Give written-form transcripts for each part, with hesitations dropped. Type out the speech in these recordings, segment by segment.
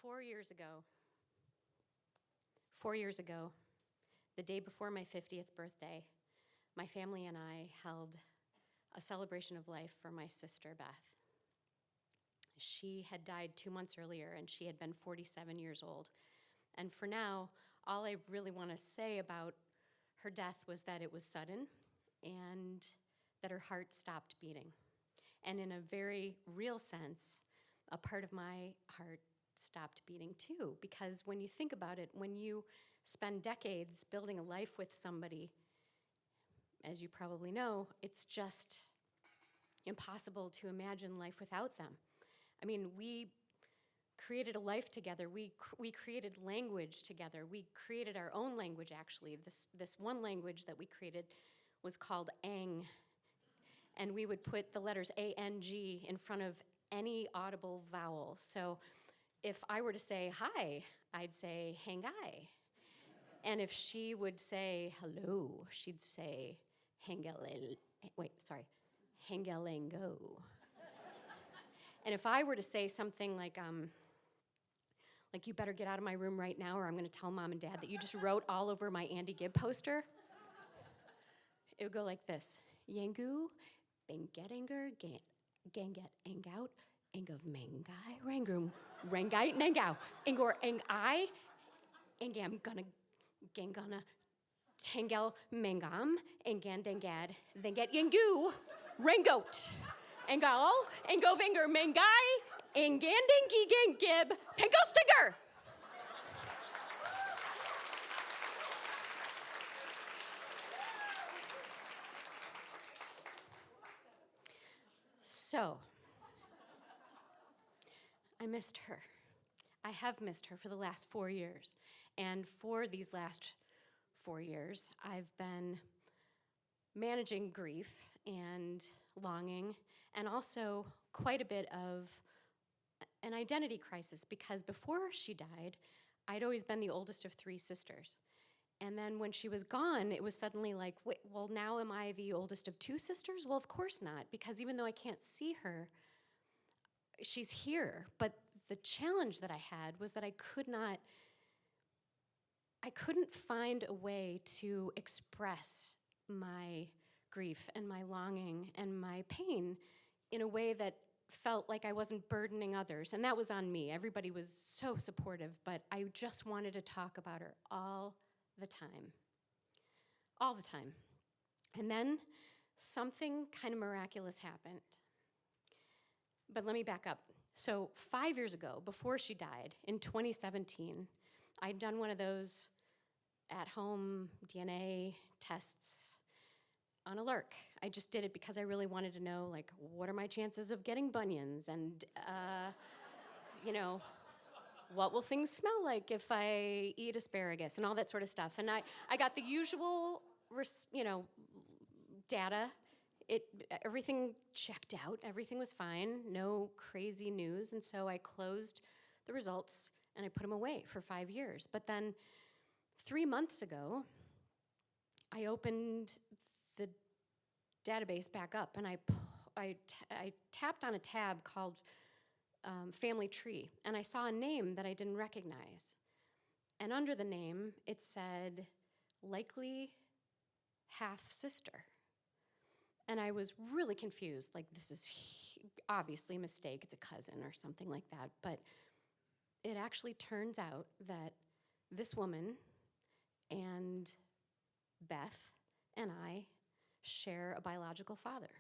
4 years ago, the day before my 50th birthday, my family and I held a celebration of life for my sister, Beth. She had died 2 months earlier, and she had been 47 years old. And for now, all I really want to say about her death was that it was sudden and that her heart stopped beating. And in a very real sense, a part of my heart stopped beating too, because when you think about it, when you spend decades building a life with somebody, as you probably know, it's just impossible to imagine life without them. I mean, we created a life together. We created language together. We created our own language, actually. This one language that we created was called Ang, and we would put the letters A-N-G in front of any audible vowel. So if I were to say hi, I'd say hangai. And if she would say hello, she'd say hangalengo. And if I were to say something like you better get out of my room right now or I'm gonna tell mom and dad that you just wrote all over my Andy Gibb poster, it would go like this. Yangu, bengetinger, ganget, angout, engov mangai, rangrum, rangai, nangau, ingor, angai, engam gonna, gangana, tangel, mangam, engan, dangad, thanget, yangu, rangoat, angal, engovinger, mangai, engandangi, gangib, pengostinger. So, I missed her. I have missed her for the last 4 years. And for these last 4 years, I've been managing grief and longing, and also quite a bit of an identity crisis, because before she died, I'd always been the oldest of 3 sisters. And then when she was gone, it was suddenly like, wait, well, now am I the oldest of 2 sisters? Well, of course not, because even though I can't see her, she's here. But the challenge that I had was that I couldn't find a way to express my grief and my longing and my pain in a way that felt like I wasn't burdening others. And that was on me. Everybody was so supportive, but I just wanted to talk about her all the time. All the time. And then something kind of miraculous happened. But let me back up. So 5 years ago, before she died, in 2017, I'd done one of those at-home DNA tests on a lark. I just did it because I really wanted to know, like, what are my chances of getting bunions? And, what will things smell like if I eat asparagus and all that sort of stuff. And I got the usual, data. Everything checked out. Everything was fine. No crazy news. And so I closed the results and I put them away for 5 years. But then 3 months ago, I opened the database back up and I tapped on a tab called Family Tree, and I saw a name that I didn't recognize. And under the name, it said, likely half-sister. And I was really confused, like, this is obviously a mistake, it's a cousin or something like that. But it actually turns out that this woman and Beth and I share a biological father.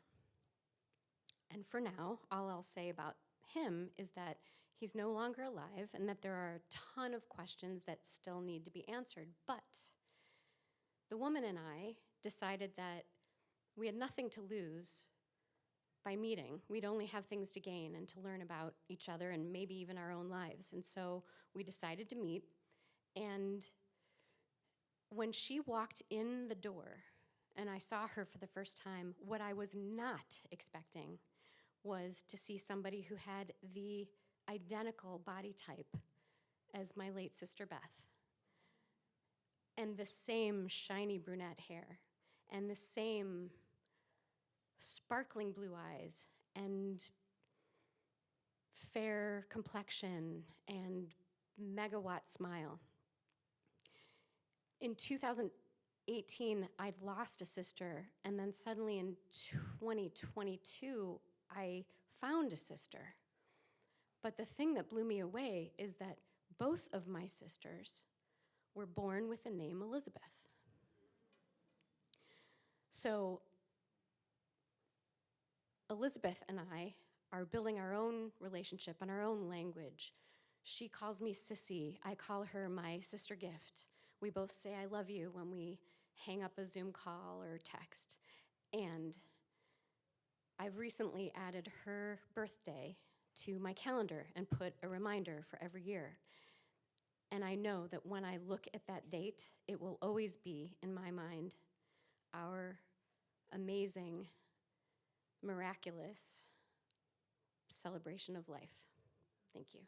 And for now, all I'll say about him is that he's no longer alive and that there are a ton of questions that still need to be answered. But the woman and I decided that we had nothing to lose by meeting. We'd only have things to gain and to learn about each other and maybe even our own lives. And so we decided to meet. And when she walked in the door and I saw her for the first time, what I was not expecting was to see somebody who had the identical body type as my late sister Beth, and the same shiny brunette hair, and the same sparkling blue eyes, and fair complexion, and megawatt smile. In 2018, I'd lost a sister, and then suddenly in 2022, I found a sister. But the thing that blew me away is that both of my sisters were born with the name Elizabeth. So Elizabeth and I are building our own relationship and our own language. She calls me Sissy. I call her my sister gift. We both say I love you when we hang up a Zoom call or text. And I've recently added her birthday to my calendar and put a reminder for every year. And I know that when I look at that date, it will always be, in my mind, our amazing, miraculous celebration of life. Thank you.